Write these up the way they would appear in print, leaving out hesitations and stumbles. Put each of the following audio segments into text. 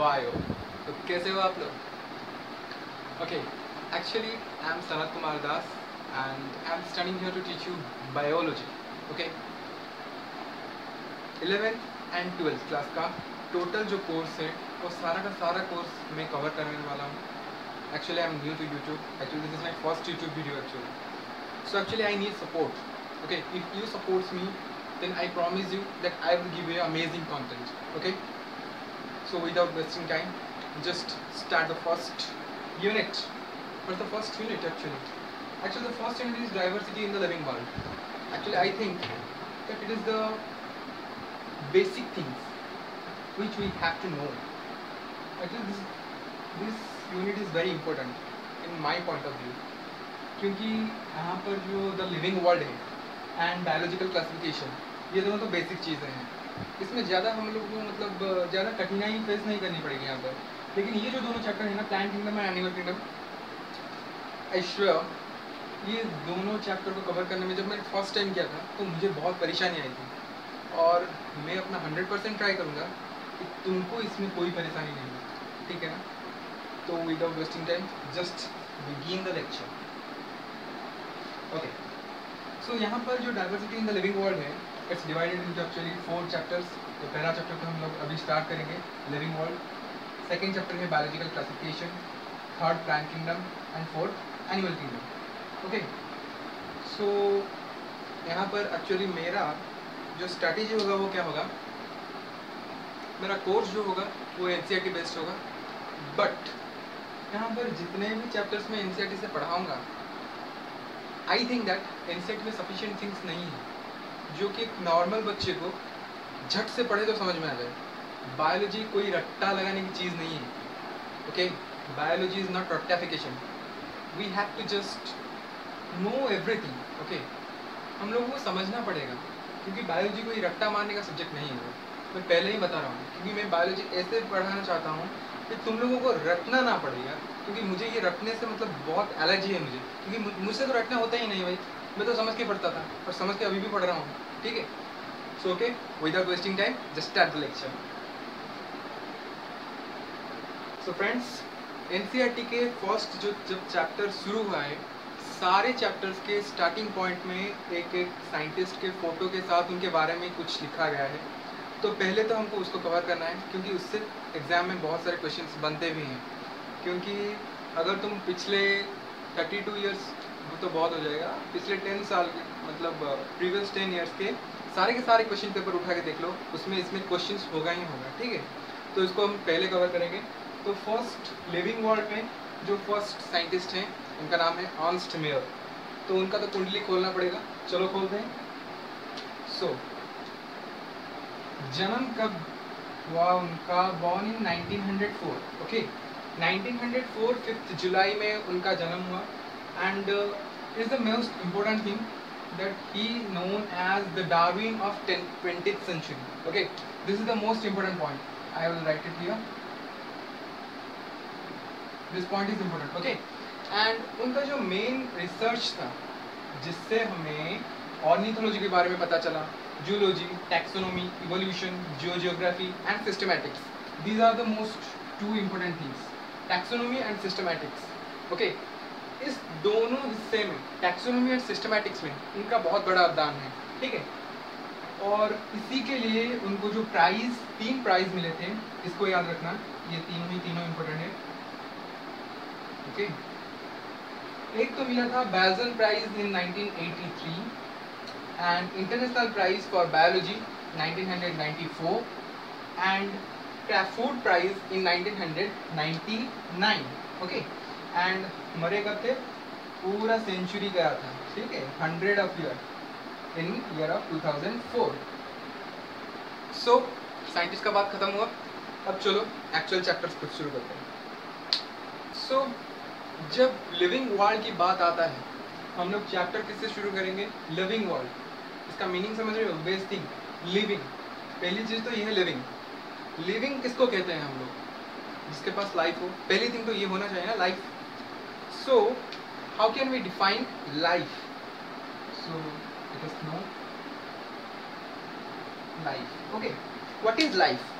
Bio. तो कैसे हो आप लोग? Okay, actually I am Sanat Kumar Das and I'm studying here to teach you biology. Okay, 11th and 12th class का टोटल जो कोर्स है वो सारा का सारा कोर्स मैं कवर करने वाला हूँ. Actually I'm new to YouTube. Actually this is my first YouTube video actually. So actually I need support. Okay, if you support me, then I promise you that I will give you amazing content. Okay, so without wasting time, just start the first unit. What's the first unit actually? Actually the first unit is diversity in the living world. Actually I think that it is the basic things which we have to know. Actually this unit is very important in my point of view, क्योंकि यहाँ पर जो the living world है and biological classification, ये दोनों तो basic चीज़ें हैं. इसमें ज़्यादा हम लोग को मतलब ज़्यादा कठिनाई फेस नहीं करनी पड़ेगी यहाँ पर. लेकिन ये जो दोनों चैप्टर है ना, प्लांट किंगडम और एनिमल किंगडम, आई श्योर ये दोनों चैप्टर को कवर करने में जब मैंने फर्स्ट टाइम किया था तो मुझे बहुत परेशानी आई थी. और मैं अपना 100% ट्राई करूँगा कि तुमको इसमें कोई परेशानी नहीं हो. ठीक है ना? तो without wasting time just begin the lecture. Okay, so यहाँ पर जो diversity in the living world है, it's divided into actually 4 chapters. तो पहला चैप्टर तो हम लोग अभी स्टार्ट करेंगे, लिविंग वर्ल्ड. सेकेंड चैप्टर है biological classification, third plant kingdom and fourth animal kingdom. Okay, so यहाँ पर एक्चुअली मेरा जो स्ट्रैटेजी होगा वो क्या होगा, मेरा कोर्स जो होगा वो एनसीईआरटी बेस्ड होगा. बट यहाँ पर जितने भी चैप्टर्स मैं एनसीईआरटी से पढ़ाऊँगा, आई थिंक दैट एनसीईआरटी में सफिशिएंट थिंग्स नहीं है जो कि एक नॉर्मल बच्चे को झट से पढ़े तो समझ में आ जाए. बायोलॉजी कोई रट्टा लगाने की चीज़ नहीं है. ओके, बायोलॉजी इज़ नॉट रट्टाफिकेशन. We have to just know everything. Okay, हम लोगों को समझना पड़ेगा क्योंकि बायोलॉजी कोई रट्टा मारने का सब्जेक्ट नहीं है. मैं पहले ही बता रहा हूँ, क्योंकि मैं बायोलॉजी ऐसे पढ़ाना चाहता हूँ कि तुम लोगों को रटना ना पड़े यार. क्योंकि मुझे ये रटने से मतलब बहुत एलर्जी है मुझे, क्योंकि मुझसे तो रटना होता ही नहीं भाई. मैं तो समझ के पढ़ता था और समझ के अभी भी पढ़ रहा हूँ. ठीक है, so okay, without wasting time just start the lecture. So friends, NCERT के फर्स्ट जब चैप्टर शुरू हुआ है, सारे चैप्टर्स के स्टार्टिंग पॉइंट में एक एक साइंटिस्ट के फ़ोटो के साथ उनके बारे में कुछ लिखा गया है. तो पहले तो हमको उसको कवर करना है, क्योंकि उससे एग्ज़ाम में बहुत सारे क्वेश्चंस बनते भी हैं. क्योंकि अगर तुम पिछले 32 ईयर्स, वो तो बहुत हो जाएगा, पिछले 10 साल के मतलब प्रीवियस 10 ईयर्स के सारे क्वेश्चन पेपर उठा के देख लो, उसमें इसमें क्वेश्चंस होगा ही होगा. ठीक है, तो इसको हम पहले कवर करेंगे. तो फर्स्ट लिविंग वर्ल्ड में जो फर्स्ट साइंटिस्ट हैं उनका नाम है अर्नस्ट मेयर. तो उनका तो कुंडली खोलना पड़ेगा. चलो खोलते हैं. सो जन्म कब हुआ उनका? Born in 1904. ओके, 1904 5 जुलाई में उनका जन्म हुआ. And is the most important thing that he known as the Darwin of 20th century. Okay, this is the most important point. I will write it here. This point is important. Okay, and उनका जो main research था जिससे हमें ornithology के बारे में पता चला, zoology, taxonomy, evolution, geography and systematics. These are the most 2 important things, taxonomy and systematics. Okay, इस दोनों हिस्से में, टैक्सोनॉमी एंड सिस्टमैटिक्स में उनका बहुत बड़ा योगदान है. ठीक है, और इसी के लिए उनको जो प्राइज़, 3 प्राइज़ मिले थे, इसको याद रखना, ये तीनों इम्पोर्टेंट है. ओके, एक तो मिला था Balzan prize in 1983 and international prize for biology 1994 and Crafoord prize in 1999. Okay, and मरे कब थे? पूरा सेंचुरी गया था. ठीक है, 100 of year in year of 2004. So scientist का बात खत्म हुआ. अब चलो एक्चुअल चैप्टर्स खुद शुरू करते हैं. सो जब लिविंग वर्ल्ड की बात आता है, हम लोग चैप्टर किससे शुरू करेंगे? Living world. इसका मीनिंग समझ रहे हो? Best thing, living. पहली चीज़ तो ये है लिविंग. लिविंग किसको कहते हैं हम लोग? जिसके पास लाइफ हो. पहली थिंग तो ये होना चाहिए ना, life. So how can we define life? So let us know life. Okay, what is life?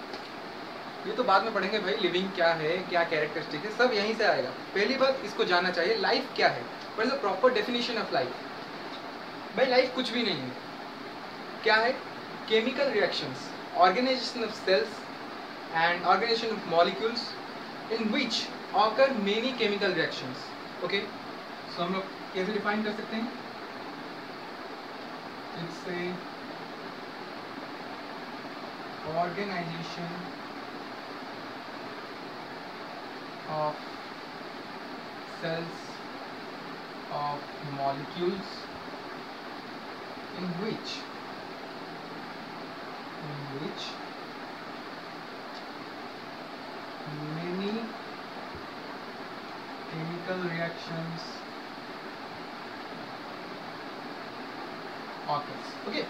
ये तो बाद में पढ़ेंगे भाई, लिविंग क्या है, क्या कैरेक्टरिस्टिक है, सब यहीं से आएगा। पहली बात इसको जानना चाहिए, लाइफ क्या है, what is the proper definition of life. भाई लाइफ कुछ भी नहीं है। क्या है? Chemical reactions, organization of cells and organization of molecules in which occur many chemical reactions. Okay, so हम लोग कैसे डिफाइन कर सकते हैं? It's a organization of cells, of molecules in which many chemical reactions occurs. Okay,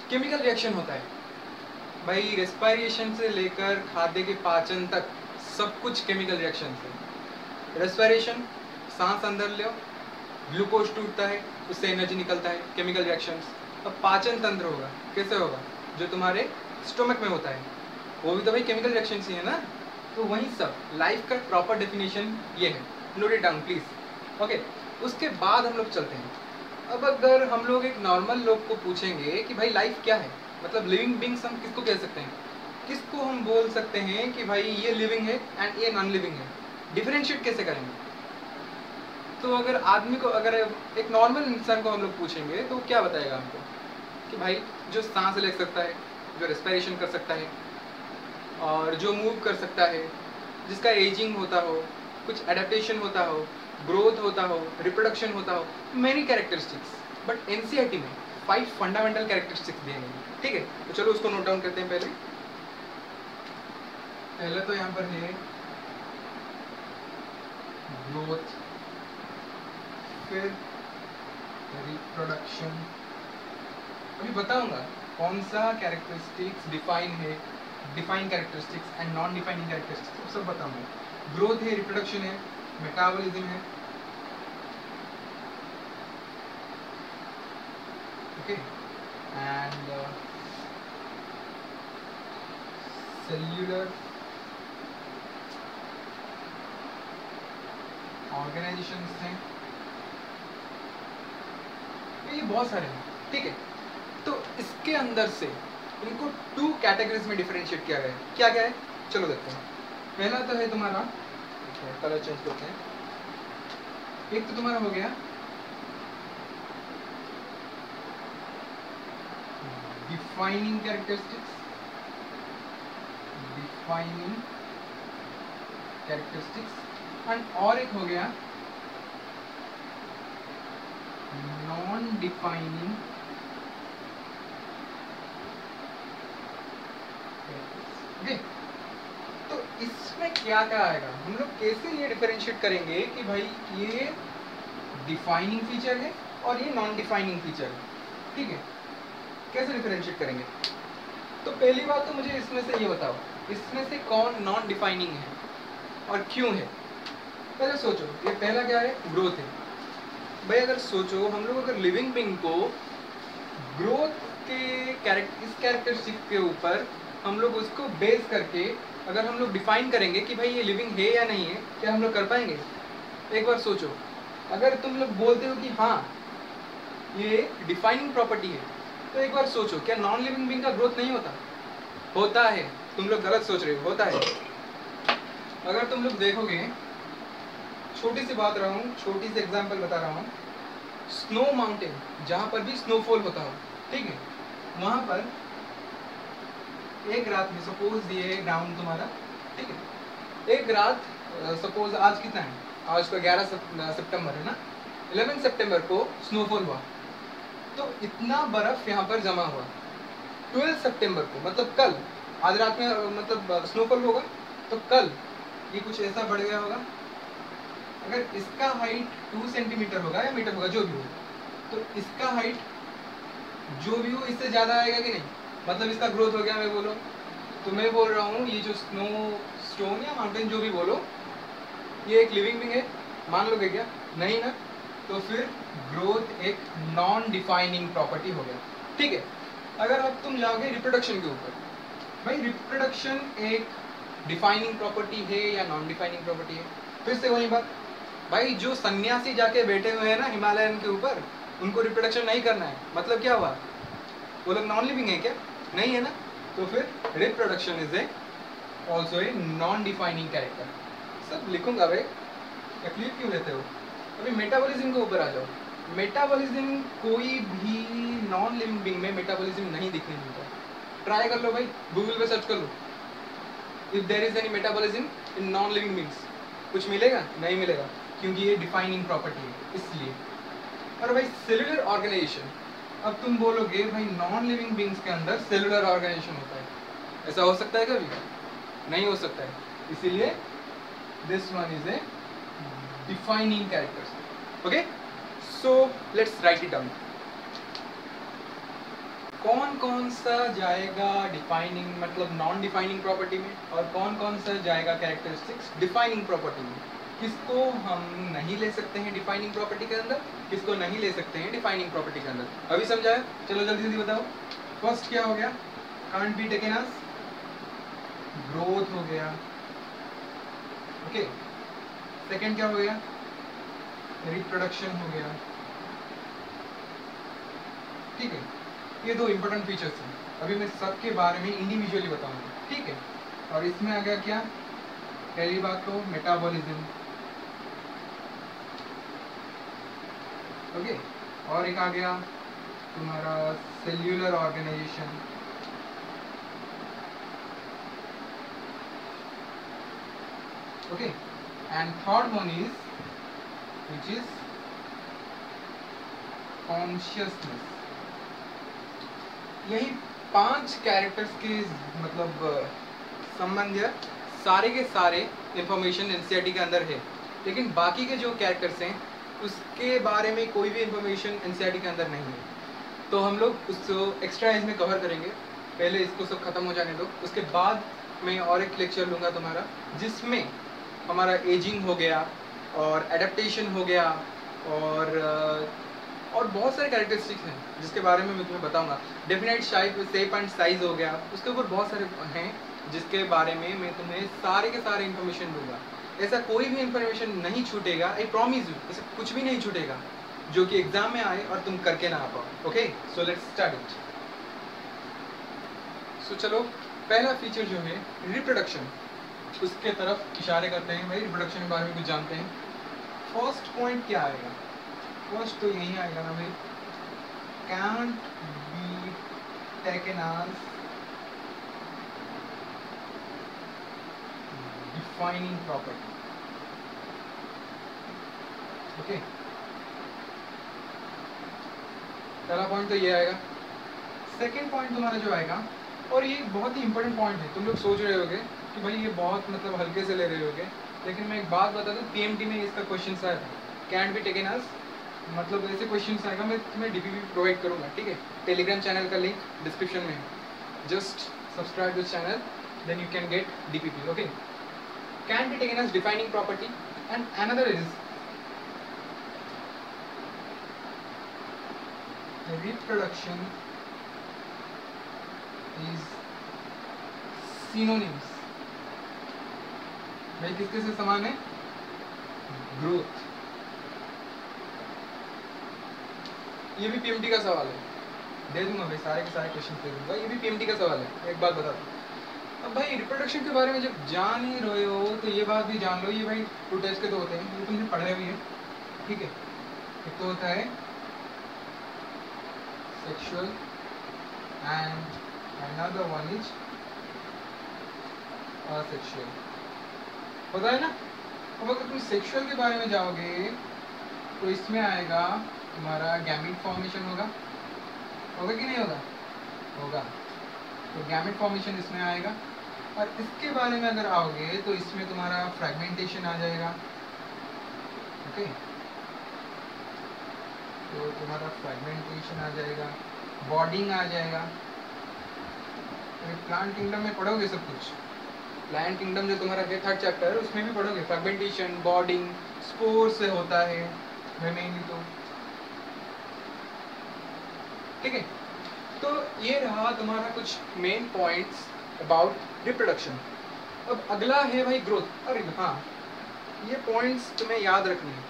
chemical reaction होता है भाई, respiration से लेकर खाद्य के पाचन तक सब कुछ केमिकल रिएक्शन है। रेस्पिरेशन, सांस अंदर लो, ग्लूकोज टूटता है, उससे एनर्जी निकलता है, केमिकल रिएक्शंस। अब पाचन तंत्र होगा, कैसे होगा? जो तुम्हारे स्टोमक में होता है, वो भी तो भाई केमिकल रिएक्शंस ही है ना। तो वही सब लाइफ का प्रॉपर डेफिनेशन ये है, note it down please. Okay, उसके बाद हम लोग चलते हैं। अब अगर हम लोग एक नॉर्मल लोग को पूछेंगे कि भाई लाइफ क्या है, मतलब लिविंग बींग्स हम किसको कह सकते हैं, किसको हम बोल सकते हैं कि भाई ये लिविंग है एंड ये नॉन लिविंग है, डिफरेंशिएट कैसे करेंगे? तो अगर आदमी को, अगर एक नॉर्मल इंसान को हम लोग पूछेंगे तो क्या बताएगा हमको कि भाई जो सांस ले सकता है, जो रेस्पिरेशन कर सकता है, और जो मूव कर सकता है, जिसका एजिंग होता हो, कुछ एडेप्टेशन होता हो, ग्रोथ होता हो, रिप्रोडक्शन होता हो, मेनी कैरेक्टरिस्टिक्स। बट एनसीईआरटी में 5 फंडामेंटल कैरेक्टरिस्टिक्स दिए गए, ठीक है? तो चलो उसको नोट डाउन करते हैं। पहले तो यहाँ पर है ग्रोथ, फिर रिप्रोडक्शन। अभी बताऊंगा कौन सा कैरेक्टरिस्टिक्स डिफाइन है, define characteristics and non defining characteristics, सब बताऊंगा। ग्रोथ है, रिप्रोडक्शन है, मेटाबॉलिज्म है, ओके, एंड सेल्यूलर ऑर्गेनाइजेशन हैं, ये बहुत सारे हैं, ठीक है? तो इसके अंदर से इनको 2 कैटेगरीज में डिफरेंशिएट किया गया है। क्या क्या है? चलो देखते हैं। पहला तो है तुम्हारा, कलर चेंज करते हैं। एक तो तुम्हारा हो गया डिफाइनिंग कैरेक्टरिस्टिक्स, एंड और एक हो गया नॉन डिफाइनिंग। ओके, तो इसमें क्या क्या आएगा, हम लोग कैसे ये डिफरेंशिएट करेंगे कि भाई ये डिफाइनिंग फीचर है और ये नॉन डिफाइनिंग फीचर है, ठीक है? कैसे डिफरेंशिएट करेंगे? तो पहली बात तो मुझे इसमें से ये बताओ, इसमें से कौन नॉन डिफाइनिंग है और क्यों है? पहले सोचो, ये पहला क्या है? ग्रोथ है। भाई अगर सोचो, हम लोग अगर लिविंग बीइंग को ग्रोथ के इस कैरेक्टरिस्टिक के ऊपर हम लोग उसको बेस करके अगर हम लोग डिफाइन करेंगे कि भाई ये लिविंग है या नहीं है, क्या हम लोग कर पाएंगे? एक बार सोचो, अगर तुम लोग बोलते हो कि हाँ ये डिफाइनिंग प्रॉपर्टी है, तो एक बार सोचो, क्या नॉन लिविंग बीइंग का ग्रोथ नहीं होता? होता है। तुम लोग गलत सोच रहे हो, होता है। अगर तुम लोग देखोगे, छोटी सी बात रहा हूँ, छोटी सी एग्जांपल बता रहा हूँ, स्नो माउंटेन जहाँ पर भी स्नोफॉल होता हो, ठीक है, वहाँ पर एक रात में, सपोज ये ग्राउंड तुम्हारा, ठीक है, एक रात, सपोज आज कितना है, आज को 11 सितंबर है ना, 11 सितंबर को स्नोफॉल हुआ, तो इतना बर्फ यहाँ पर जमा हुआ। 12 सितंबर को, मतलब कल, आज रात में मतलब स्नोफॉल होगा, तो कल ये कुछ ऐसा बढ़ गया होगा। अगर इसका हाइट 2 सेंटीमीटर होगा या मीटर होगा, जो भी हो, तो इसका हाइट जो भी हो इससे ज़्यादा आएगा कि नहीं? मतलब इसका ग्रोथ हो गया। मैं बोलो तो मैं बोल रहा हूँ, ये जो स्नो स्टोन या माउंटेन जो भी बोलो, ये एक लिविंग बीइंग है, मान लोगे क्या? नहीं ना? तो फिर ग्रोथ एक नॉन डिफाइनिंग प्रॉपर्टी हो गया, ठीक है। अगर अब तुम जाओगे रिप्रोडक्शन के ऊपर, भाई रिप्रोडक्शन एक डिफाइनिंग प्रॉपर्टी है या नॉन डिफाइनिंग प्रॉपर्टी है? फिर से वही बात भाई, जो सन्यासी जाके बैठे हुए हैं ना हिमालयन के ऊपर, उनको रिप्रोडक्शन नहीं करना है, मतलब क्या हुआ? वो लोग नॉन लिविंग है क्या? नहीं है ना। तो फिर reproduction is a also a non defining character. सब लिखूंगा भाई, तकलीफ क्यों लेते हो? अभी मेटाबॉलिज्म के ऊपर आ जाओ। मेटाबॉलिज्म कोई भी नॉन लिविंग बीइंग में मेटाबॉलिज्म नहीं दिखने मिलता। ट्राई कर लो भाई, गूगल पे सर्च कर लो, if there is any metabolism in non living beings, कुछ मिलेगा? नहीं मिलेगा, क्योंकि ये डिफाइनिंग प्रॉपर्टी है इसलिए। और भाई सेलुलर ऑर्गेनाइजेशन, अब तुम बोलोगे भाई नॉन लिविंग बीइंग्स के अंदर सेलुलर ऑर्गेनाइजेशन होता है, ऐसा हो सकता है कभी? नहीं हो सकता है, इसीलिए this one is a defining characters. Okay, so let's write it down. कौन कौन सा जाएगा डिफाइनिंग मतलब नॉन डिफाइनिंग प्रॉपर्टी में, और कौन कौन सा जाएगा कैरेक्टरिस्टिक्स डिफाइनिंग प्रॉपर्टी में? किसको हम नहीं ले सकते हैं डिफाइनिंग प्रॉपर्टी के अंदर, किसको नहीं ले सकते हैं डिफाइनिंग प्रॉपर्टी के अंदर? अभी समझाया? चलो जल्दी जल्दी बताओ। फर्स्ट क्या हो गया? Can't be taken as growth हो गया। ओके, सेकंड क्या हो गया? रिप्रोडक्शन हो गया। ठीक है, ये दो इंपॉर्टेंट फीचर्स हैं। अभी मैं सबके बारे में इंडिविजुअली बताऊंगा, ठीक है? और इसमें आ गया क्या? पहली बात तो मेटाबॉलिज्म। ओके, और एक आ गया तुम्हारा cellular organisation. Okay, and third one is which is consciousness. यही 5 कैरेक्टर्स के मतलब संबंध सारे के सारे इंफॉर्मेशन एनसीईआरटी के अंदर है, लेकिन बाकी के जो कैरेक्टर्स हैं उसके बारे में कोई भी इंफॉर्मेशन एनसीईआरटी के अंदर नहीं है। तो हम लोग उसको एक्स्ट्रा एज में कवर करेंगे। पहले इसको सब खत्म हो जाने दो, उसके बाद मैं और एक लेक्चर लूँगा तुम्हारा, जिसमें हमारा एजिंग हो गया और एडेप्टेशन हो गया और बहुत सारे कैरेक्टरिस्टिक्स हैं जिसके बारे में मैं तुम्हें बताऊंगा। डेफिनेट शेप एंड साइज हो गया, उसके ऊपर बहुत सारे हैं जिसके बारे में मैं तुम्हें सारे के सारे इन्फॉर्मेशन दूंगा। ऐसा कोई भी इन्फॉर्मेशन नहीं छूटेगा, आई प्रॉमिस यू, ऐसा कुछ भी नहीं छूटेगा जो कि एग्जाम में आए और तुम करके ना आ पाओ। Okay, so let's start it. So चलो, पहला फीचर जो है रिप्रोडक्शन, उसके तरफ इशारे करते हैं। भाई रिप्रोडक्शन के बारे में कुछ जानते हैं। फर्स्ट पॉइंट क्या आएगा? फर्स्ट तो यही आएगा ना भाई, can't be taken as defining property. Okay, पहला पॉइंट तो ये आएगा। सेकेंड पॉइंट तुम्हारा जो आएगा, और ये बहुत ही इंपॉर्टेंट पॉइंट है, तुम लोग सोच रहे होगे कि भाई ये बहुत मतलब हल्के से ले रहे होगे, लेकिन मैं एक बात बता दूं, पीएमटी में इसका क्वेश्चन आया था, कैंट बी टेकन एज, मतलब ऐसे क्वेश्चन आएगा। मैं तुम्हें डीपीपी प्रोवाइड करूंगा, ठीक है? टेलीग्राम चैनल का लिंक डिस्क्रिप्शन में है, just subscribe this channel, then you can get DPP. Okay, can be taken as defining property and another is reproduction is synonyms। भाई किसके से समान है? ग्रोथ। ये भी पीएमटी का सवाल है, दे दूंगा भाई, सारे के सारे क्वेश्चन दे दूंगा। ये भी पीएमटी का सवाल है। एक बात बता दूं, अब भाई रिप्रोडक्शन के बारे में जब जान ही रहे हो तो ये बात भी जान लो, ये भाई 2 टाइप्स के तो होते हैं, ये तुमने पढ़े हुए हैं, ठीक है? एक तो होता है sexual and another one is asexual। पता है ना? अब अगर तुम सेक्सुअल के बारे में जाओगे तो इसमें आएगा तुम्हारा गैमेट फॉर्मेशन होगा कि नहीं होगा? होगा। तो गैमेट फॉर्मेशन इसमें आएगा। और इसके बारे में अगर आओगे तो इसमें तुम्हारा फ्रेगमेंटेशन आ जाएगा। ओके, तो तुम्हारा फ्रेगमेंटेशन आ जाएगा, बॉडिंग आ जाएगा। प्लांट किंगडम में पढ़ोगे सब कुछ, प्लांट किंगडम जो तुम्हारा है 3rd चैप्टर, उसमें भी पढ़ोगे फ्रेगमेंटेशन, बॉडिंग, स्पोर से होता है मेनली। तो ठीक है, तो ये रहा तुम्हारा कुछ मेन पॉइंट्स अबाउट रिप्रोडक्शन। अब अगला है भाई ग्रोथ। अरे हाँ, ये पॉइंट्स तुम्हें याद रखने हैं,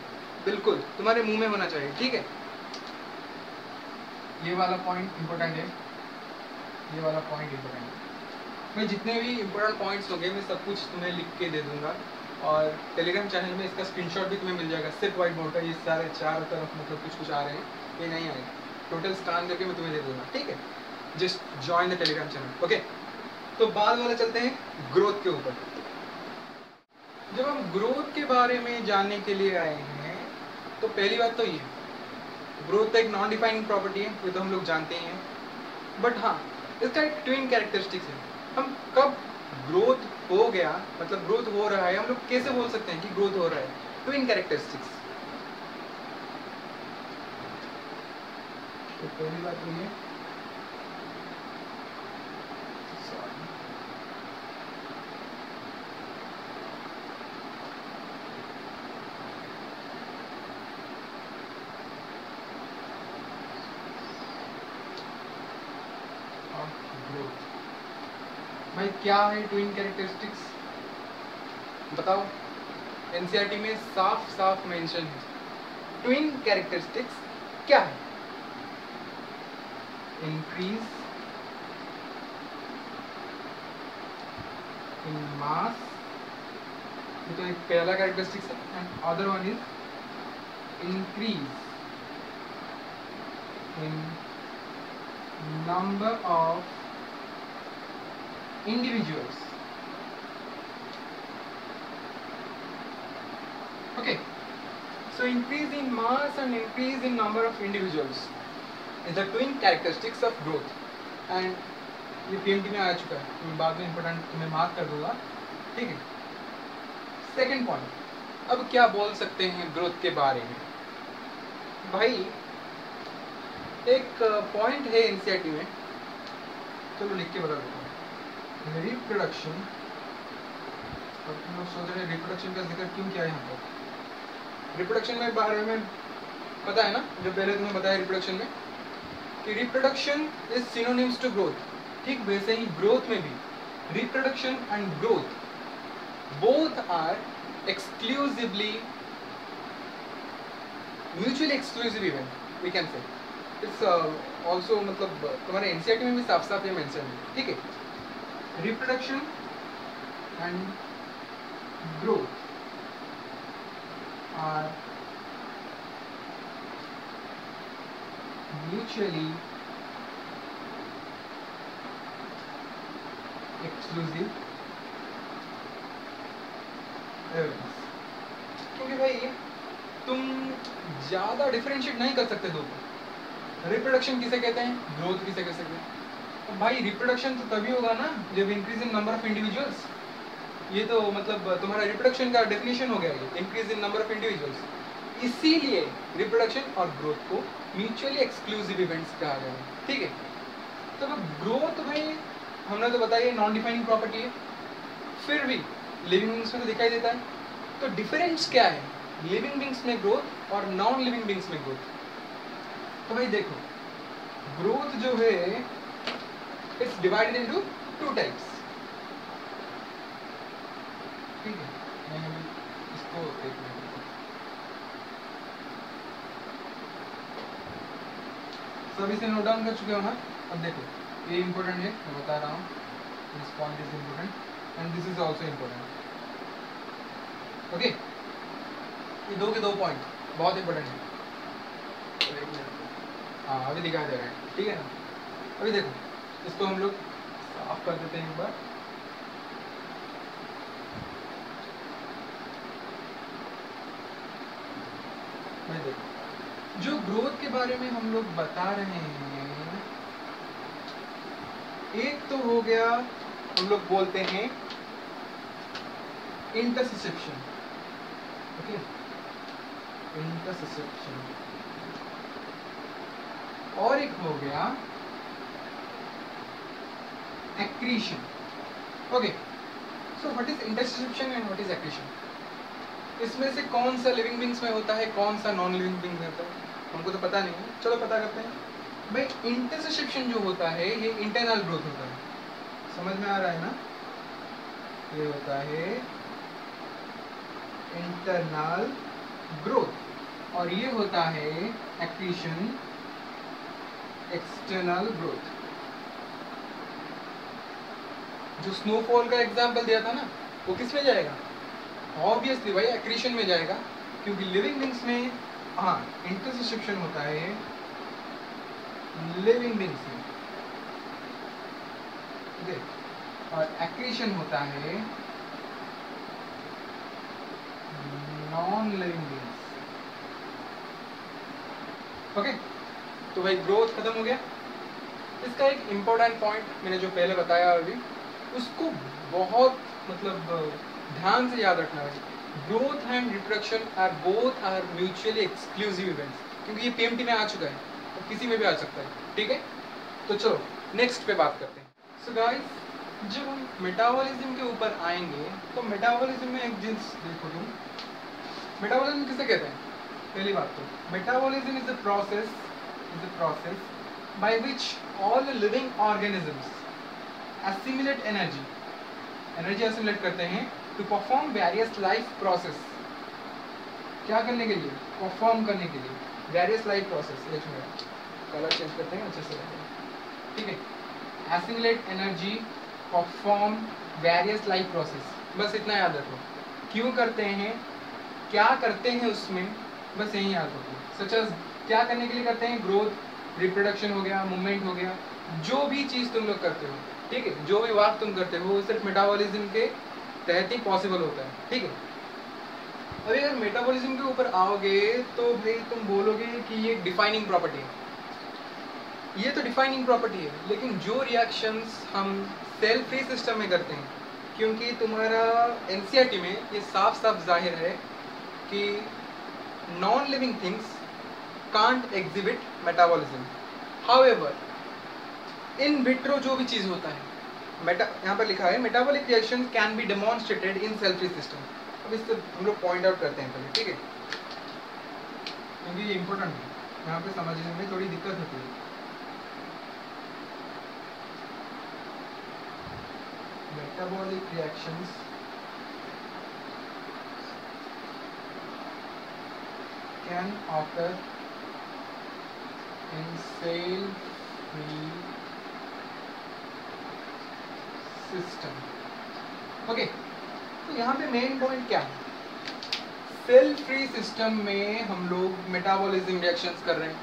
बिल्कुल तुम्हारे मुंह में होना चाहिए, ठीक है। ये वाला पॉइंट इंपॉर्टेंट है, ये वाला पॉइंट इंपॉर्टेंट है। मैं जितने भी इंपॉर्टेंट पॉइंट्स होंगे मैं सब कुछ तुम्हें लिख के दे दूंगा, और टेलीग्राम चैनल में इसका स्क्रीनशॉट भी तुम्हें मिल जाएगा। सिर्फ व्हाइट बोर्ड का ये सारे चारों तरफ मतलब कुछ कुछ आ रहे हैं, ये नहीं आएगा, टोटल स्कैन करके मैं तुम्हें दे दूंगा, ठीक है। Just join the Telegram channel, okay. तो बाद वाला चलते हैं ग्रोथ के ऊपर। जब हम ग्रोथ के बारे में जानने के लिए आए हैं तो पहली बात तो ये, ग्रोथ एक नॉन डिफाइनिंग प्रॉपर्टी है, ये तो हम लोग जानते ही हैं। बट हाँ, इसका एक ट्विन कैरेक्टरिस्टिक्स है। हम कब ग्रोथ हो गया, मतलब ग्रोथ हो रहा है, हम लोग कैसे बोल सकते हैं कि ग्रोथ हो रहा है? Twin characteristics. तो पहली बात तो ये, भाई क्या है ट्विन कैरेक्टरिस्टिक्स बताओ? एनसीईआरटी में साफ साफ मेंशन है। ट्विन कैरेक्टरिस्टिक्स क्या है? इंक्रीज इन मास, ये तो एक पहला कैरेक्टरिस्टिक्स है, and other one is increase in number of individuals. Okay, so increase in mass and increase in number of individuals is the twin characteristics of growth. And ये PMT में आ चुका है, मैं बाद में इंपॉर्टेंट तुम्हें मार्क कर दूंगा, ठीक है। सेकंड पॉइंट, अब क्या बोल सकते हैं ग्रोथ के बारे में? भाई एक पॉइंट है एनसीईआरटी में, चलो लिख के बता देता हूँ। रिप्रोडक्शन, अब तुम लोग सोच रहे हैं रिप्रोडक्शन का जिक्र क्यों किया है यहाँ पर? रिप्रोडक्शन में बारे में पता है ना, जो पहले तुम्हें बताया रिप्रोडक्शन में कि reproduction is synonyms to growth, ठीक वैसे ही ग्रोथ में भी reproduction and growth both are exclusively mutually exclusive event, we can say. It's also मतलब तुम्हारे एनसीईआरटी में भी साफ साफ ये मेंशन है, ठीक है। Reproduction and growth are mutually exclusive events। क्योंकि भाई तुम ज़्यादा डिफरेंशिएट नहीं कर सकते दो को। रिप्रोडक्शन किसे कहते हैं, ग्रोथ किसे कह सकते हैं? भाई रिप्रोडक्शन तो तभी होगा ना जब increase in number of individuals. ये तो मतलब तुम्हारा रिप्रोडक्शन का डेफिनेशन हो गया, ये increase in number of individuals. इसीलिए रिप्रोडक्शन और ग्रोथ को म्यूचुअली एक्सक्लूसिव इवेंट्स कहा गया है, ठीक है। तो ग्रोथ भाई हमने तो बताया नॉन डिफाइनिंग प्रॉपर्टी है, फिर भी लिविंग बींग्स में तो दिखाई देता है। तो डिफरेंस क्या है लिविंग बींग्स में ग्रोथ और नॉन लिविंग बींग्स में ग्रोथ? तो भाई देखो, ग्रोथ जो है it's divided into two types, ठीक है। मैं अभी इसको एक मिनट, सभी से नोट डाउन कर चुके हो ना? अब देखो ये इंपॉर्टेंट है, मैं बता रहा हूँ, this point is important and this is also important, okay. ये दो के दो पॉइंट बहुत इंपॉर्टेंट है। हाँ अभी दिखाई दे रहा है, ठीक है ना? अभी देखो इसको हम लोग साफ कर देते हैं एक बार। मैं देखो जो ग्रोथ के बारे में हम लोग बता रहे हैं, एक तो हो गया हम लोग बोलते हैं इंटरसेप्शन, ओके, इंटरसेप्शन, और एक हो गया accretion, okay। so what is interception and what is accretion? इसमें से कौन सा लिविंग बींग्स में होता है, कौन सा नॉन लिविंग बींग में होता है, हमको तो पता नहीं है, चलो पता करते हैं। भाई इंटरसेप्शन जो होता है ये इंटरनल ग्रोथ होता है, समझ में आ रहा है ना? ये होता है इंटरनल ग्रोथ और ये होता है एक्रीशन एक्सटर्नल ग्रोथ। जो स्नोफॉल का एग्जांपल दिया था ना, वो किस में जाएगा? ऑब्वियसली भाई एक्रीशन में जाएगा, क्योंकि लिविंग बींग्स में हाँ इंटरसेप्शन होता है लिविंग बींग्स में, ठीक है, और एक्रीशन होता है नॉन लिविंग बींग्स। ओके, तो भाई ग्रोथ खत्म हो गया। इसका एक इम्पोर्टेंट पॉइंट मैंने जो पहले बताया अभी, उसको बहुत मतलब ध्यान से याद रखना है। Growth and reproduction are both are mutually exclusive events, क्योंकि ये पीएमटी में आ चुका है और किसी में भी आ सकता है, ठीक है। तो चलो नेक्स्ट पे बात करते हैं। सो गाइस, जब हम मेटाबॉलिज्म के ऊपर आएंगे तो मेटाबॉलिज्म में एक चीज देखो तुम, मेटाबॉलिज्म किसे कहते हैं? पहली बात तो metabolism is the process by which all the living organisms assimilate energy assimilate करते हैं to perform various life process। क्या करने के लिए? परफॉर्म करने के लिए various life process। एक मिनट कलर चेंज करते हैं अच्छे से रहेगा, ठीक है। assimilate energy, perform various life process, बस इतना याद रखो। क्यों करते हैं, क्या करते हैं उसमें, बस यही याद रखो। सच एज क्या करने के लिए करते हैं? ग्रोथ, रिप्रोडक्शन हो गया, मूवमेंट हो गया, जो भी चीज़ तुम लोग करते हो, ठीक है, जो भी वर्क तुम करते हो वो सिर्फ मेटाबॉलिज्म के तहत ही पॉसिबल होता है, ठीक है। अभी अगर मेटाबॉलिज्म के ऊपर आओगे तो भाई तुम बोलोगे कि ये डिफाइनिंग प्रॉपर्टी है। ये तो डिफाइनिंग प्रॉपर्टी है, लेकिन जो रिएक्शंस हम सेल फ्री सिस्टम में करते हैं, क्योंकि तुम्हारा एनसीईआरटी में ये साफ साफ जाहिर है कि non living things can't exhibit metabolism. However, in vitro जो भी चीज़ होता है, यहाँ पर लिखा है metabolic reaction can be demonstrated in cell-free system। अब इससे हम लोग पॉइंट आउट करते हैं पहले, ठीक है, क्योंकि ये इम्पोर्टेंट है, यहाँ पे समझने में थोड़ी दिक्कत होती है। Metabolic reactions can occur in cell-free system। Okay, तो यहाँ पे मेन पॉइंट क्या है? सेल फ्री सिस्टम में हम लोग मेटाबॉलिज्म रिएक्शंस कर रहे हैं,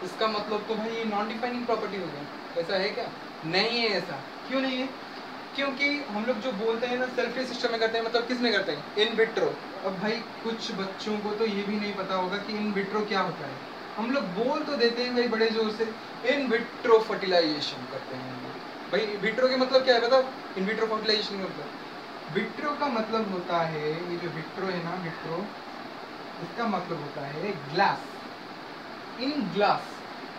इसका मतलब तो भाई ये नॉन डिफाइनिंग प्रॉपर्टी हो गया। ऐसा है क्या? नहीं है ऐसा। क्यों नहीं है? क्योंकि हम लोग जो बोलते हैं ना सेल फ्री सिस्टम में करते हैं, मतलब किस में करते हैं? In vitro. अब भाई कुछ बच्चों को तो ये भी नहीं पता होगा कि इन विट्रो क्या होता है। हम लोग बोल तो देते हैं भाई बड़े जोर से, इन विट्रो फर्टिलाइजेशन करते हैं। भाई विट्रो के मतलब क्या है बताओ? इन विट्रो फर्टिलाइजेशन का मतलब, विट्रो का मतलब होता है, ये जो विट्रो है ना, विट्रो इसका मतलब होता है ग्लास। इन ग्लास,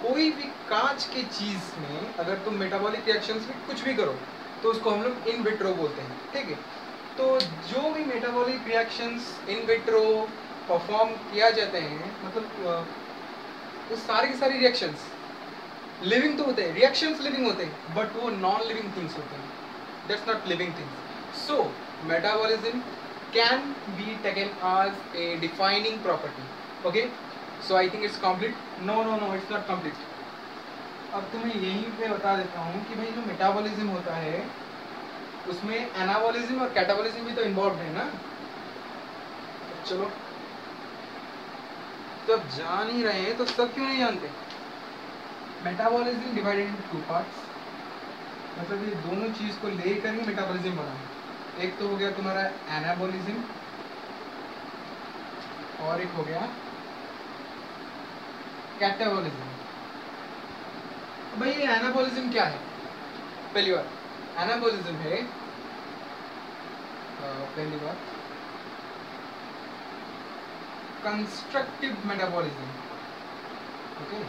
कोई भी कांच की चीज में अगर तुम मेटाबॉलिक रिएक्शंस में कुछ भी करो तो उसको हम लोग इन विट्रो बोलते हैं, ठीक है। तो जो भी metabolic reactions in vitro perform किया जाते हैं, मतलब वो सारे के सारे रिएक्शंस लिविंग तो होते हैं, रिएक्शंस लिविंग होते हैं, बट वो नॉन लिविंग थिंग्स होते हैं, that's not living things. So metabolism can be taken as a defining property. Okay, so I think it's complete. No no no, it's not complete. अब तुम्हें यहीं पे बता देता हूँ कि भाई जो मेटाबॉलिज्म होता है उसमें एनाबॉलिज्म और कैटाबॉलिज्म भी तो इन्वॉल्व है ना। चलो, तो अब जान ही रहे हैं तो सब क्यों नहीं जानते? Metabolism divided into two parts, मतलब ये दोनों चीज को लेकर ही मेटाबॉलिज्म बना। एक तो हो गया तुम्हारा एनाबॉलिज्म और एक हो गया कैटाबॉलिज्म। भाई ये एनाबॉलिज्म क्या है? पहली बात एनाबॉलिज्म है, पहली बात कंस्ट्रक्टिव मेटाबॉलिज्म। ओके,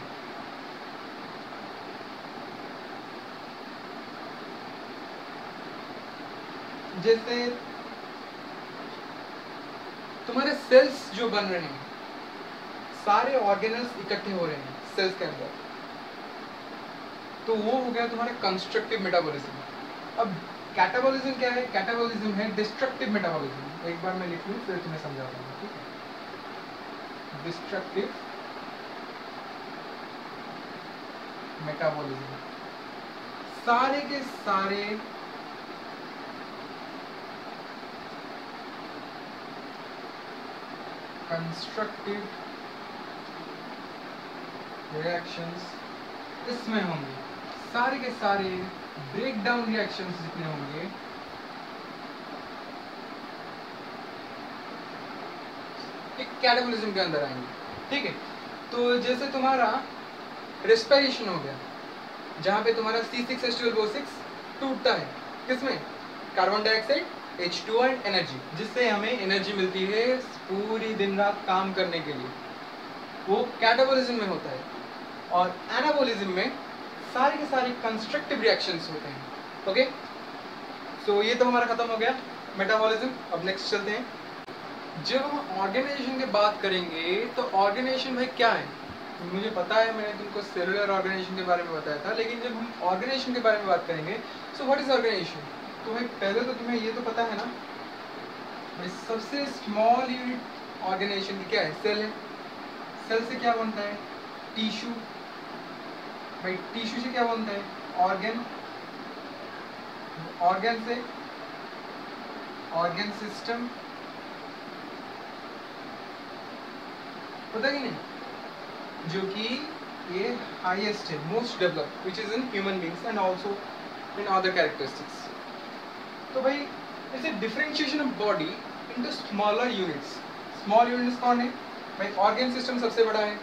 जैसे तुम्हारे सेल्स जो बन रहे हैं, सारे ऑर्गेनल्स इकट्ठे हो रहे हैं सेल्स के अंदर, तो वो हो गया तुम्हारा कंस्ट्रक्टिव मेटाबॉलिज्म। अब कैटाबॉलिज्म क्या है? कैटाबॉलिज्म है डिस्ट्रक्टिव मेटाबॉलिज्म। एक बार मैं लिख लूँ फिर तुम्हें समझाता हूँ, ठीक है? डिस्ट्रक्टिव मेटाबॉलिज्म सारे के सारे कंस्ट्रक्टिव रिएक्शंस इसमें होंगे, सारे के सारे ब्रेक डाउन रिएक्शंस जितने होंगे कैटाबॉलिज्म के अंदर आएंगे, ठीक है? तो जैसे तुम्हारा रेस्पिरेशन हो गया, जहां पे तुम्हारा C6H12O6 टूटता है, किसमें? Carbon dioxide, H2 and energy, जिससे हमें एनर्जी मिलती है पूरी दिन रात काम करने के लिए, वो कैटाबॉलिज्म में होता है। और एनाबॉलिज्म में सारे के सारे कंस्ट्रक्टिव रिएक्शंस होते हैं, ओके? सो ये तो हमारा खत्म हो गया मेटाबॉलिज्म। अब नेक्स्ट चलते हैं। जब हम ऑर्गेनाइजेशन की बात करेंगे तो ऑर्गेनाइजेशन भाई क्या है? मुझे पता है, मैंने तुमको सेलुलर ऑर्गेनाइजेशन के बारे में बताया था, लेकिन जब हम ऑर्गेनाइजेशन के बारे में बात करेंगे सो व्हाट इज ऑर्गेनाइजेशन? तो भाई पहले तो तुम्हें ये तो पता है ना भाई, सबसे स्मॉल यूनिट ऑर्गेनाइजेशन की क्या है? सेल है। सेल से क्या बनता है? टिश्यू। भाई टिश्यू से क्या बनता है? ऑर्गन। ऑर्गन से ऑर्गन सिस्टम, पता कि नहीं? जो कि ये हाईएस्ट है, most developed, which is in human beings and also in other characteristics. तो भाई इसे differentiation of body into smaller units. Small units कौन है? भाई ऑर्गन सिस्टम सबसे बड़ा है।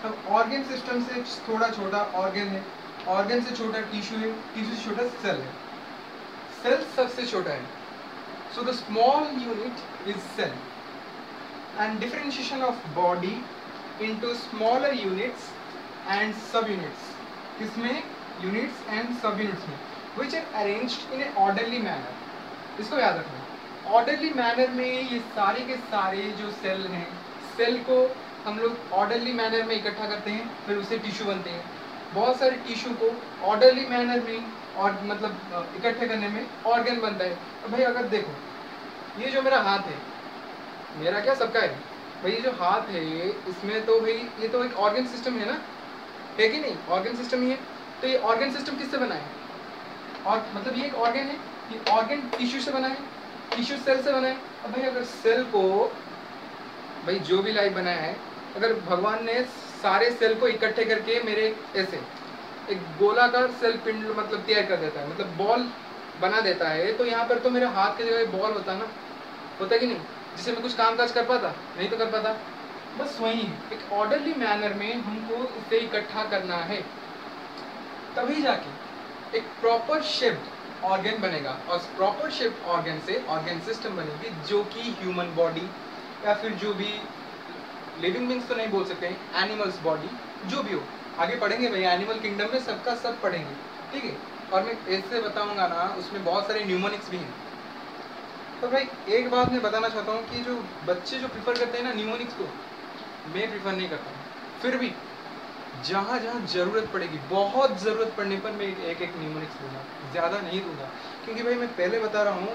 अब ऑर्गन सिस्टम से थोड़ा छोटा ऑर्गन है, ऑर्गन से छोटा टिश्यू है, टिश्यू से छोटा सेल है, सेल सबसे छोटा है। So the small unit is cell and differentiation of body into smaller units and subunits, किसमें? units and subunits में, which are arranged in a orderly manner। इसको याद रखना, orderly manner में ये सारे के सारे जो सेल हैं, सेल को हम लोग orderly manner में इकट्ठा करते हैं, फिर उससे टिश्यू बनते हैं। बहुत सारे टिश्यू को orderly manner में और मतलब इकट्ठे करने में ऑर्गन बनता है। तो भाई अगर देखो, ये जो मेरा हाथ है, मेरा क्या सबका है भाई, ये जो हाथ है इसमें तो भाई ये तो एक ऑर्गन सिस्टम है ना, है कि नहीं? ऑर्गन सिस्टम ही है। तो ये ऑर्गन सिस्टम किससे बना है? और मतलब ये एक ऑर्गन है, ये ऑर्गन टिश्यू से बना है, टिश्यू सेल से बना है। अब भाई अगर सेल को, भाई जो भी लाइफ बनाया है, अगर भगवान ने सारे सेल को इकट्ठे करके मेरे ऐसे एक गोलाकार सेल पिंड मतलब तैयार कर देता है, मतलब बॉल बना देता है, तो यहाँ पर तो मेरे हाथ की जगह बॉल होता ना, होता कि नहीं? जिससे मैं कुछ काम काज कर पाता? नहीं तो कर पाता। बस वही एक ऑर्डरली मैनर में हमको इसे इकट्ठा करना है, तभी जाके एक प्रॉपर शेप्ड ऑर्गन बनेगा, और प्रॉपर शेप्ड ऑर्गन से ऑर्गन सिस्टम बनेगी, जो कि ह्यूमन बॉडी या फिर जो भी लिविंग बींग्स तो नहीं बोल सकते हैं, एनिमल्स बॉडी जो भी हो, आगे पढ़ेंगे भाई, एनिमल किंगडम में सबका सब पढ़ेंगे, ठीक है? और मैं ऐसे बताऊंगा ना, उसमें बहुत सारे न्यूमोनिक्स भी हैं। तो भाई एक बात मैं बताना चाहता हूँ कि जो बच्चे जो प्रिफर करते हैं ना न्यूमोनिक्स को, मैं प्रिफर नहीं करता हूँ। फिर भी जहाँ जहाँ ज़रूरत पड़ेगी, बहुत ज़रूरत पड़ने पर मैं एक एक न्यूमोनिक्स दूंगा, ज़्यादा नहीं दूंगा। क्योंकि भाई मैं पहले बता रहा हूँ,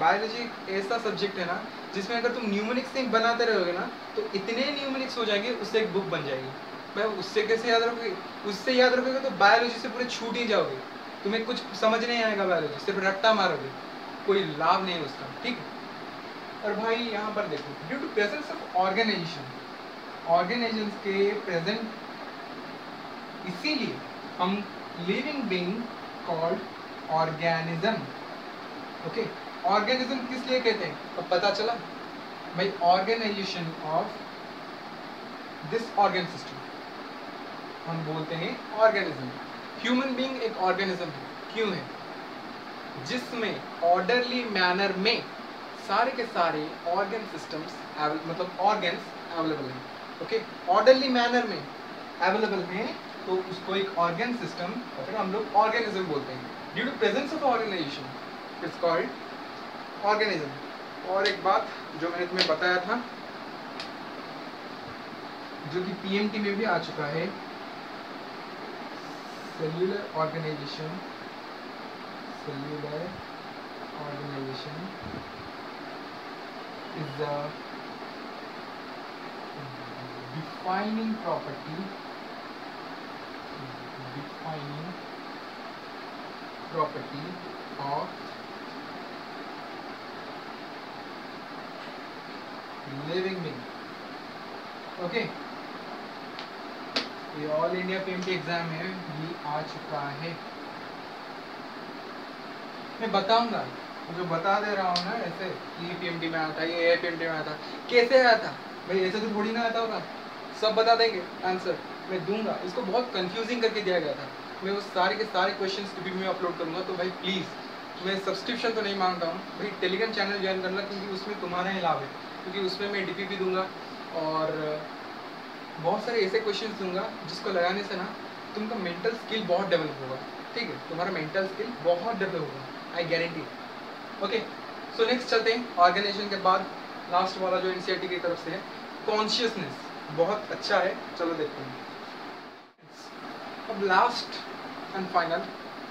बायोलॉजी ऐसा सब्जेक्ट है ना जिसमें अगर तुम न्यूमोनिक्स नहीं बनाते रहोगे ना तो इतने न्यूमोनिक्स हो जाएंगे, उससे एक बुक बन जाएगी। भाई उससे कैसे याद रखोगे? उससे याद रखोगे तो बायोलॉजी से पूरे छूट ही जाओगे, तुम्हें कुछ समझ नहीं आएगा, बायोलॉजी सिर्फ रट्टा मारोगे, कोई लाभ नहीं है उसका, ठीक है? और भाई यहाँ पर देखो, due to presence of organization, organizations के प्रेजेंट, इसीलिए हम living being called organism, okay? Organism किस लिए कहते हैं? अब पता चला भाई, organization of this organ system हम बोलते हैं ऑर्गेनिज्म। ह्यूमन बीइंग एक ऑर्गेनिज्म है, क्यों है? जिसमें ऑर्डरली मैनर में सारे के सारे ऑर्गन सिस्टम्स मतलब ऑर्गन्स अवेलेबल हैं, ओके? ऑर्डरली मैनर में अवेलेबल हैं, तो उसको एक ऑर्गन सिस्टम हम लोग ऑर्गेनिज्म बोलते हैं। Due to presence of organization it's called organism. और एक बात जो मैंने तुम्हें बताया था, जो कि पीएमटी में भी आ चुका है, cellular organization, cellular organization is the defining property of living being. Okay, ये ऑल इंडिया पीएमटी एग्जाम है, ये आ चुका है। मैं बताऊंगा, जो बता दे रहा हूँ ना ऐसे कि पीएमटी में आता है, ये पीएमटी में आता, कैसे आया था भाई, ऐसे तो थोड़ी ना आता होगा। सब बता देंगे आंसर, मैं दूंगा। इसको बहुत कंफ्यूजिंग करके दिया गया था। मैं उस सारे के सारे क्वेश्चंस वीडियो में अपलोड करूंगा, तो भाई प्लीज़ मैं सब्सक्रिप्शन तो नहीं मांगता हूँ भाई, टेलीग्राम चैनल ज्वाइन करना, क्योंकि उसमें तुम्हारा ही लाभ है, क्योंकि उसमें मैं डीपी भी दूंगा और बहुत सारे ऐसे क्वेश्चंस दूंगा जिसको लगाने से ना तुमका मेंटल स्किल बहुत डेवलप होगा। ठीक है, तुम्हारा मेंटल स्किल बहुत डेवलप होगा, I guarantee. Okay, so next चलते हैं। ऑर्गेनाइजेशन के बाद लास्ट वाला जो एनसीईआरटी की तरफ से है, कॉन्शियसनेस, बहुत अच्छा है, चलो देखते हैं। अब last and final,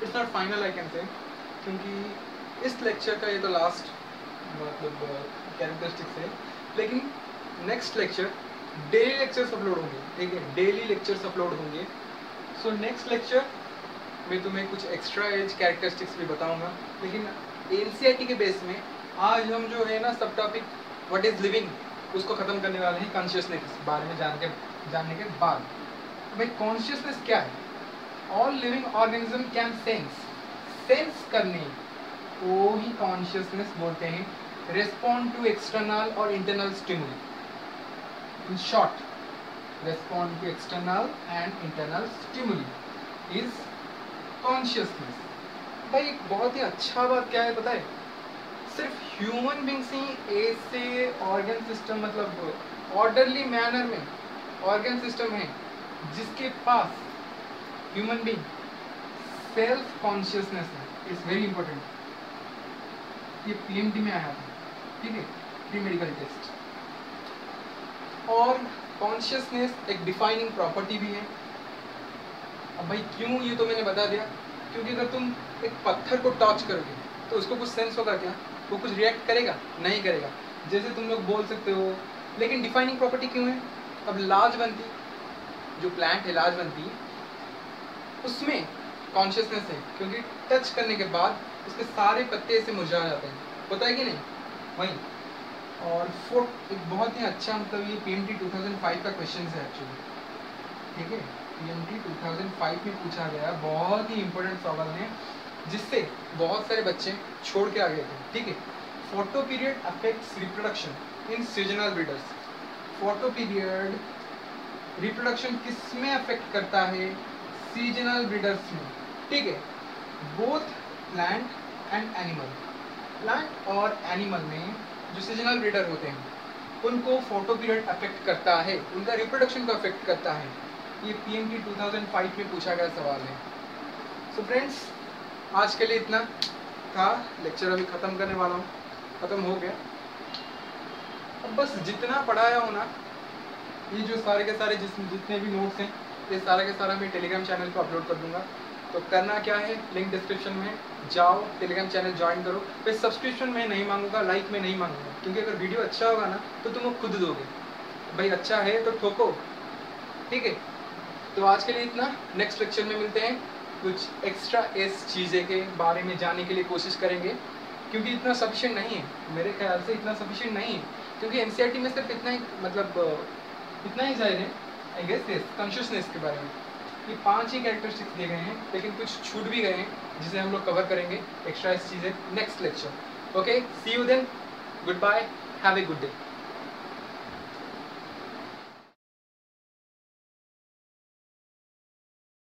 it's not final I can say, क्योंकि इस लेक्चर का ये तो लास्ट मतलब कैरेक्टरिस्टिक्स है, लेकिन next lecture daily lectures upload होंगे। ठीक है, डेली लेक्चर्स अपलोड होंगे। सो नेक्स्ट लेक्चर में तुम्हें कुछ एक्स्ट्रा एज कैरेक्टरिस्टिक्स भी बताऊंगा, लेकिन एनसीईआरटी के बेस में आज हम जो है ना सब टॉपिक व्हाट इज लिविंग उसको ख़त्म करने वाले हैं कॉन्शियसनेस के बारे में जानने के बाद। भाई कॉन्शियसनेस क्या है? All living organism can sense करने को ही कॉन्शियसनेस बोलते हैं। रेस्पॉन्ड टू एक्सटर्नल और internal stimuli, in short respond to external and internal stimuli is consciousness. भाई एक बहुत ही अच्छा बात क्या है पता है, सिर्फ ह्यूमन बींग्स ही ऐसे ऑर्गन सिस्टम मतलब ऑर्डरली मैनर में ऑर्गन सिस्टम है जिसके पास ह्यूमन बींग सेल्फ कॉन्शियसनेस है। It's very important. ये पीएमटी में आया था, ठीक है, प्री मेडिकल टेस्ट। और कॉन्शियसनेस एक डिफाइनिंग प्रॉपर्टी भी है। अब भाई क्यों, ये तो मैंने बता दिया, क्योंकि अगर तुम एक पत्थर को टच करोगे तो उसको कुछ सेंस होगा क्या? वो कुछ रिएक्ट करेगा? नहीं करेगा। जैसे तुम लोग बोल सकते हो, लेकिन डिफाइनिंग प्रॉपर्टी क्यों है? अब लाजवंती जो प्लांट है, लाजवंती, उसमें कॉन्शियसनेस है, क्योंकि टच करने के बाद उसके सारे पत्ते ऐसे मुरझा जाते हैं, होता है कि नहीं? वही। और एक बहुत ही अच्छा मतलब ये पीएमटी 2005 का क्वेश्चन है एक्चुअली, ठीक है, पीएमटी 2005 में पूछा गया, बहुत ही इंपॉर्टेंट सवाल है जिससे बहुत सारे बच्चे छोड़ के आ गए थे। ठीक है, photo period affects reproduction in seasonal breeders. Photo period reproduction किस में अफेक्ट करता है? सीजनल ब्रीडर्स में। ठीक है, both plant and animal, plant और एनिमल में जो सीजनल ब्रीडर होते हैं उनको फोटो पीरियड अफेक्ट करता है, उनका रिप्रोडक्शन को अफेक्ट करता है। ये पीएमटी 2005 में पूछा गया सवाल है। सो फ्रेंड्स, आज के लिए इतना था, लेक्चर अभी ख़त्म करने वाला हूँ, ख़त्म हो गया। अब बस जितना पढ़ाया हो ना, ये जो सारे के सारे जितने भी नोट्स हैं, ये सारा के सारा मैं टेलीग्राम चैनल पर अपलोड कर दूंगा। तो करना क्या है, लिंक डिस्क्रिप्शन में जाओ, टेलीग्राम चैनल ज्वाइन करो। फिर सब्सक्रिप्शन में नहीं मांगूंगा, लाइक में नहीं मांगूंगा, क्योंकि अगर वीडियो अच्छा होगा ना तो तुम खुद दोगे। भाई अच्छा है तो ठोको, ठीक है। तो आज के लिए इतना, नेक्स्ट लेक्चर में मिलते हैं। कुछ एक्स्ट्रा इस चीज़ें के बारे में जानने के लिए कोशिश करेंगे, क्योंकि इतना सफिशिएंट नहीं है, मेरे ख्याल से इतना सफिशिएंट नहीं है, क्योंकि एनसीईआरटी में सिर्फ इतना ही मतलब इतना ही जाहिर है आई गेस कॉन्शियसनेस के बारे में। ये 5 ही कैरेक्टरिस्टिक्स दिए गए हैं, लेकिन कुछ छूट भी गए हैं जिसे हम लोग कवर करेंगे एक्स्ट्रा इस चीज़ें next lecture. Okay, see you then, good bye, have a good day.